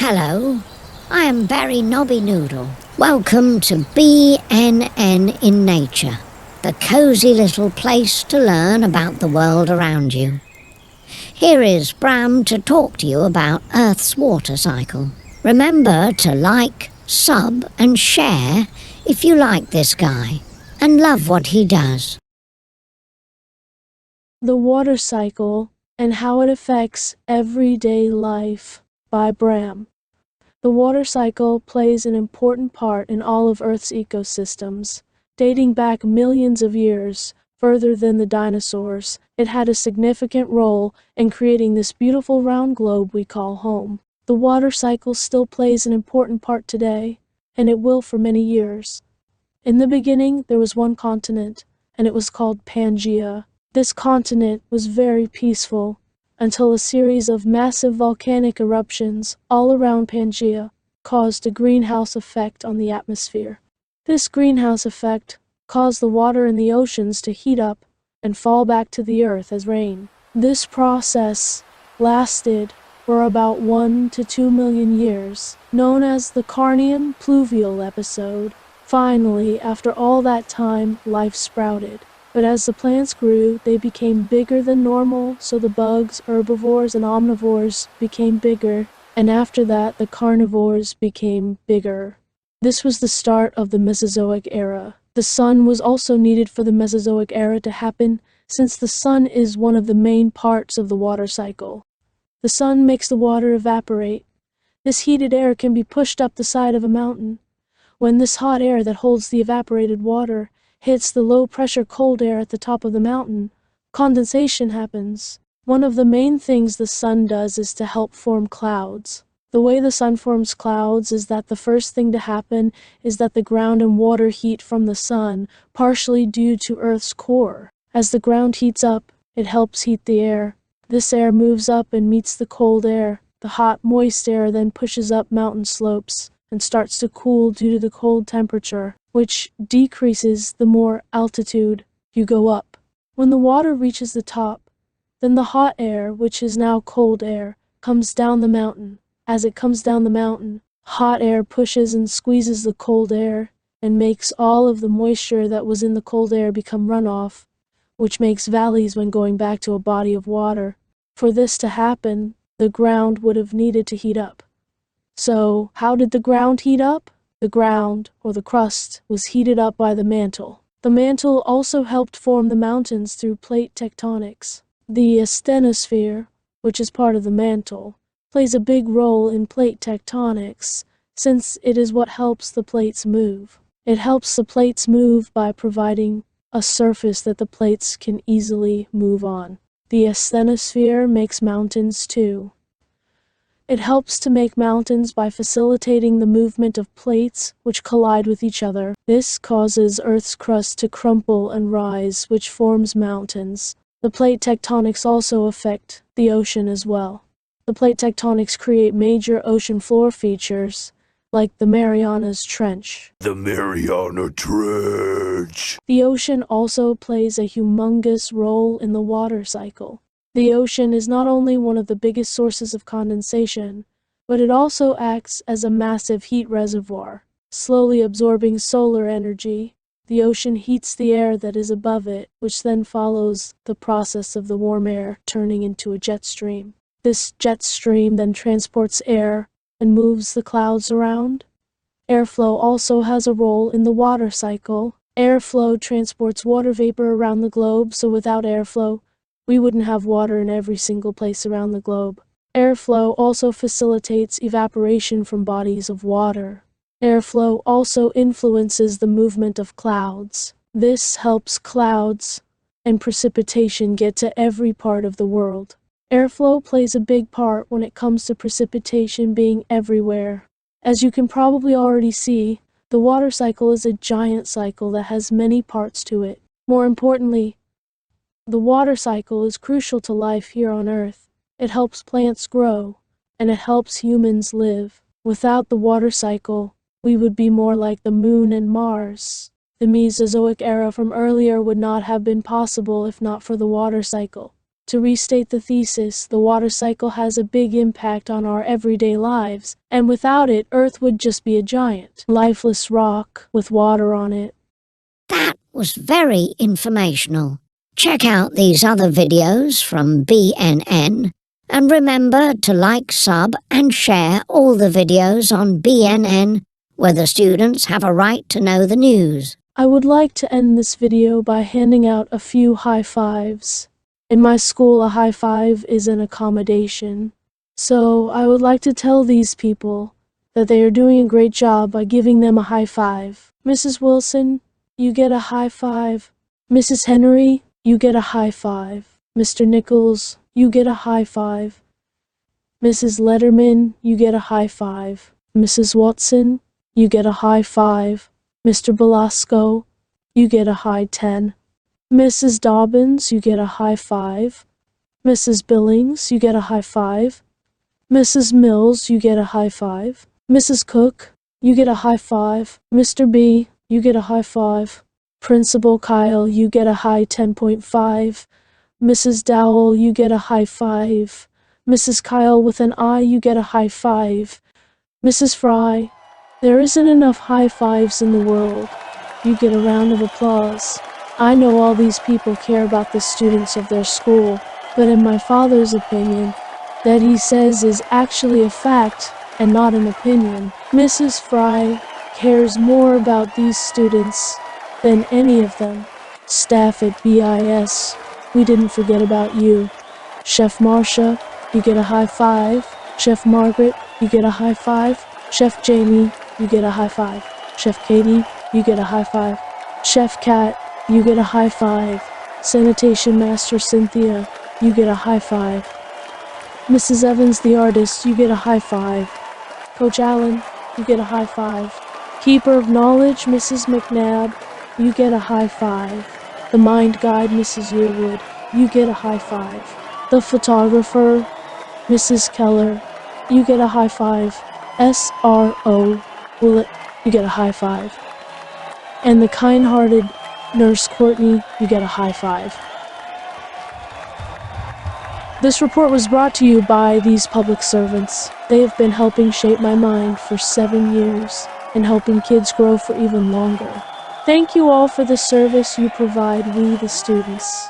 Hello, I am Barry Nobby Noodle. Welcome to B.N.N in Nature, the cosy little place to learn about the world around you. Here is Bram to talk to you about Earth's water cycle. Remember to like, sub and share if you like this guy and love what he does. The Water Cycle and How It Affects Everyday Life by Bram. The water cycle plays an important part in all of Earth's ecosystems. Dating back millions of years, further than the dinosaurs, it had a significant role in creating this beautiful round globe we call home. The water cycle still plays an important part today, and it will for many years. In the beginning, there was one continent, and it was called Pangaea. This continent was very peaceful until a series of massive volcanic eruptions all around Pangaea caused a greenhouse effect on the atmosphere. This greenhouse effect caused the water in the oceans to heat up and fall back to the earth as rain. This process lasted for about 1 to 2 million years, known as the Carnian pluvial episode. Finally, after all that time, life sprouted. But as the plants grew, they became bigger than normal, so the bugs, herbivores, and omnivores became bigger, and after that, the carnivores became bigger. This was the start of the Mesozoic era. The sun was also needed for the Mesozoic era to happen, since the sun is one of the main parts of the water cycle. The sun makes the water evaporate. This heated air can be pushed up the side of a mountain. When this hot air that holds the evaporated water hits the low-pressure cold air at the top of the mountain, condensation happens. One of the main things the sun does is to help form clouds. The way the sun forms clouds is that the first thing to happen is that the ground and water heat from the sun, partially due to Earth's core. As the ground heats up, it helps heat the air. This air moves up and meets the cold air. The hot, moist air then pushes up mountain slopes and starts to cool due to the cold temperature, which decreases the more altitude you go up. When the water reaches the top, then the hot air, which is now cold air, comes down the mountain. As it comes down the mountain, hot air pushes and squeezes the cold air and makes all of the moisture that was in the cold air become runoff, which makes valleys when going back to a body of water. For this to happen, the ground would have needed to heat up. So, how did the ground heat up? The ground, or the crust, was heated up by the mantle. The mantle also helped form the mountains through plate tectonics. The asthenosphere, which is part of the mantle, plays a big role in plate tectonics, since it is what helps the plates move. It helps the plates move by providing a surface that the plates can easily move on. The asthenosphere makes mountains too. It helps to make mountains by facilitating the movement of plates which collide with each other. This causes Earth's crust to crumple and rise, which forms mountains. The plate tectonics also affect the ocean as well. The plate tectonics create major ocean floor features, like the Marianas Trench. The Mariana Trench. The ocean also plays a humongous role in the water cycle. The ocean is not only one of the biggest sources of condensation, but it also acts as a massive heat reservoir. Slowly absorbing solar energy, the ocean heats the air that is above it, which then follows the process of the warm air turning into a jet stream. This jet stream then transports air and moves the clouds around. Airflow also has a role in the water cycle. Airflow transports water vapor around the globe, so without airflow, we wouldn't have water in every single place around the globe. Airflow also facilitates evaporation from bodies of water. Airflow also influences the movement of clouds. This helps clouds and precipitation get to every part of the world. Airflow plays a big part when it comes to precipitation being everywhere. As you can probably already see, the water cycle is a giant cycle that has many parts to it. More importantly, the water cycle is crucial to life here on Earth. It helps plants grow, and it helps humans live. Without the water cycle, we would be more like the Moon and Mars. The Mesozoic era from earlier would not have been possible if not for the water cycle. To restate the thesis, the water cycle has a big impact on our everyday lives, and without it, Earth would just be a giant, lifeless rock with water on it. That was very informational. Check out these other videos from B.N.N. and remember to like, sub and share all the videos on B.N.N. where the students have a right to know the news. I would like to end this video by handing out a few high fives. In my school, a high five is an accommodation. So I would like to tell these people that they are doing a great job by giving them a high five. Mrs. Wilson, you get a high five. Mrs. Henry, you get a high five. Mr. Nichols, you get a high five. Mrs. Letterman, you get a high five. Mrs. Watson, you get a high five. Mr. Belasco, you get a high 10. Mrs. Dobbins, you get a high five. Mrs. Billings, you get a high five. Mrs. Mills, you get a high five. Mrs. Cook, you get a high five. Mr. B, you get a high five. Principal Kyle, you get a high 10.5. Mrs. Dowell, you get a high five. Mrs. Kyle with an I, you get a high five. Mrs. Fry, there isn't enough high fives in the world. You get a round of applause. I know all these people care about the students of their school, but in my father's opinion, that he says is actually a fact and not an opinion. Mrs. Fry cares more about these students than any of them. Staff at BIS, we didn't forget about you. Chef Marcia, you get a high five. Chef Margaret, you get a high five. Chef Jamie, you get a high five. Chef Katie, you get a high five. Chef Kat, you get a high five. Sanitation Master Cynthia, you get a high five. Mrs. Evans the artist, you get a high five. Coach Allen, you get a high five. Keeper of Knowledge, Mrs. McNabb, you get a high five. The Mind Guide, Mrs. Yearwood, you get a high five. The photographer, Mrs. Keller, you get a high five. SRO, Willett, you get a high five. And the kind-hearted Nurse Courtney, you get a high five. This report was brought to you by these public servants. They have been helping shape my mind for 7 years and helping kids grow for even longer. Thank you all for the service you provide we, the students.